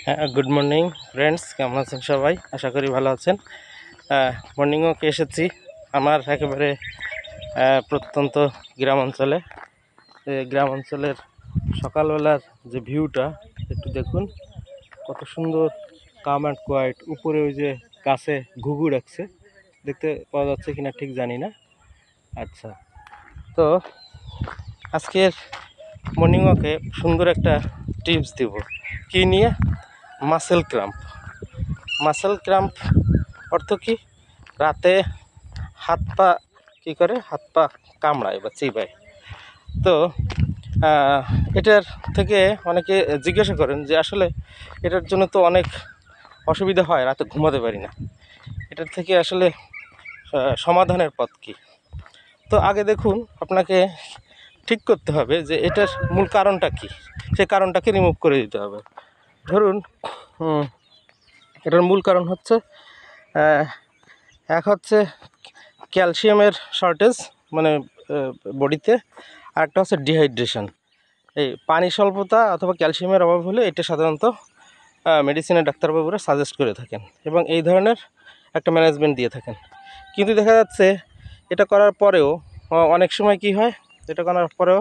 হ্যাঁ, good morning friends, কেমন আছেন সবাই? আশা করি ভালো আছেন। মর্নিং ওয়াকে এসেছি আমার একেবারে প্রত্যন্ত গ্রাম অঞ্চলে। গ্রাম অঞ্চলের সকালবেলার যে ভিউটা একটু দেখুন, কত সুন্দর, কাম অ্যান্ড কোয়াইট। উপরে ওই যে গাছে ঘুঘু ডাকছে, দেখতে পাওয়া যাচ্ছে কিনা ঠিক জানি না। আচ্ছা, তো আজকের মর্নিং ওয়াকে সুন্দর একটা টিপস দিব। কি নিয়ে? Muscle cramp. মাসেল ক্রাম্প অর্থ কি? রাতে হাত পা কী করে, হাত পা কামড়ায় বা চিবায়। তো এটার থেকে অনেকে জিজ্ঞাসা করেন যে আসলে এটার জন্য তো অনেক অসুবিধা হয়, রাতে ঘুমাতে পারি না। এটার থেকে আসলে সমাধানের পথ কী? তো আগে দেখুন, আপনাকে ঠিক করতে হবে যে এটার মূল কারণটা কী, সেই কারণটাকে রিমুভ করে দিতে হবে। ধরুন, এটার মূল কারণ হচ্ছে এক হচ্ছে ক্যালসিয়ামের শর্টেজ, মানে বডিতে। আর একটা হচ্ছে ডিহাইড্রেশন। এই পানি স্বল্পতা অথবা ক্যালসিয়ামের অভাব হলে এটা সাধারণত মেডিসিনের ডাক্তারবাবুরা সাজেস্ট করে থাকেন এবং এই ধরনের একটা ম্যানেজমেন্ট দিয়ে থাকেন। কিন্তু দেখা যাচ্ছে এটা করার পরেও অনেক সময় কি হয়, এটা করার পরেও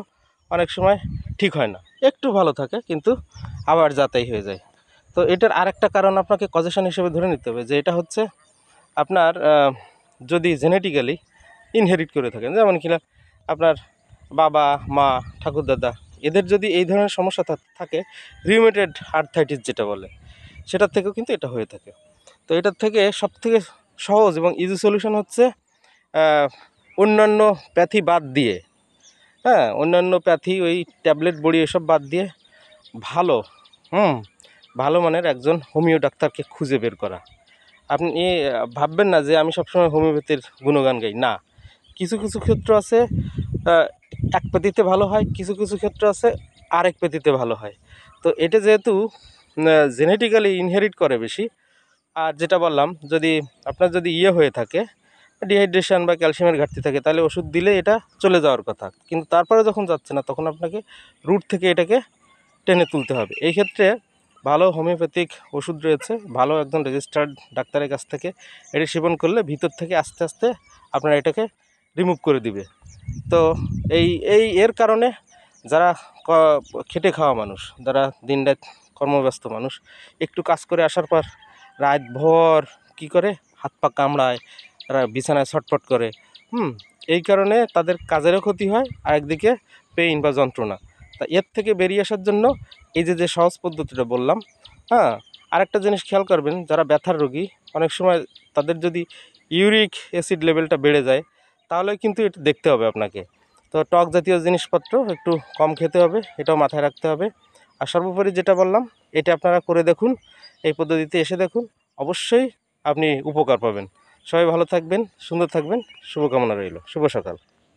অনেক সময় ঠিক হয় না। একটু ভালো থাকে কিন্তু আবার যাতাই হয়ে যায়। তো এটার আরেকটা কারণ আপনাকে কজেশন হিসেবে ধরে নিতে হবে যে এটা হচ্ছে আপনার যদি জেনেটিক্যালি ইনহেরিট করে থাকেন, যেমন কিনা আপনার বাবা, মা, ঠাকুরদাদা, এদের যদি এই ধরনের সমস্যা থাকে, রিউমেটেড আর্থ্রাইটিস যেটা বলে, সেটার থেকেও কিন্তু এটা হয়ে থাকে। তো এটার থেকে সবথেকে সহজ এবং ইজি সলিউশন হচ্ছে অন্যান্য প্যাথি বাদ দিয়ে, অন্যান্য প্যাথি, ওই ট্যাবলেট বড়ি এসব বাদ দিয়ে ভালো ভালো মানের একজন হোমিও ডাক্তারকে খুঁজে বের করা। আপনি ভাববেন না যে আমি সবসময় হোমিওপ্যাথির গুণগান গাই, না। কিছু কিছু ক্ষেত্র আছে এক পেতিতে ভালো হয়, কিছু কিছু ক্ষেত্র আছে আরেক পেতিতে ভালো হয়। তো এটা যেহেতু জেনেটিক্যালি ইনহেরিট করে বেশি, আর যেটা বললাম, যদি আপনার যদি হয়ে থাকে, ডিহাইড্রেশন বা ক্যালসিয়ামের ঘাটতি থাকে, তাহলে ওষুধ দিলে এটা চলে যাওয়ার কথা। কিন্তু তারপরে যখন যাচ্ছে না, তখন আপনাকে রুট থেকে এটাকে টেনে তুলতে হবে। এই ক্ষেত্রে ভালো হোমিওপ্যাথিক ওষুধ রয়েছে, ভালো একজন রেজিস্টার্ড ডাক্তারের কাছ থেকে এটি সেবন করলে ভিতর থেকে আস্তে আস্তে আপনার এটাকে রিমুভ করে দিবে। তো এই এই এর কারণে যারা খেটে খাওয়া মানুষ, যারা দিনরাত কর্মব্যস্ত মানুষ, একটু কাজ করে আসার পর রাতভর কী করে, হাত পা কামড়ায়, তারা বিছানায় ছটফট করে, এই কারণে তাদের কাজেরও ক্ষতি হয়, আর একদিকে পেইন বা যন্ত্রণা। তা এর থেকে বেরিয়ে আসার জন্য এই যে সহজ পদ্ধতিটা বললাম, আরেকটা জিনিস খেয়াল করবেন, যারা ব্যথার রোগী, অনেক সময় তাদের যদি ইউরিক অ্যাসিড লেভেলটা বেড়ে যায়, তাহলে কিন্তু এটা দেখতে হবে আপনাকে। তো টক জাতীয় জিনিসপত্র একটু কম খেতে হবে, এটাও মাথায় রাখতে হবে। আর সর্বোপরি যেটা বললাম, এটা আপনারা করে দেখুন, এই পদ্ধতিতে এসে দেখুন, অবশ্যই আপনি উপকার পাবেন। সবাই ভালো থাকবেন, সুন্দর থাকবেন, শুভকামনা রইল। শুভ সকাল।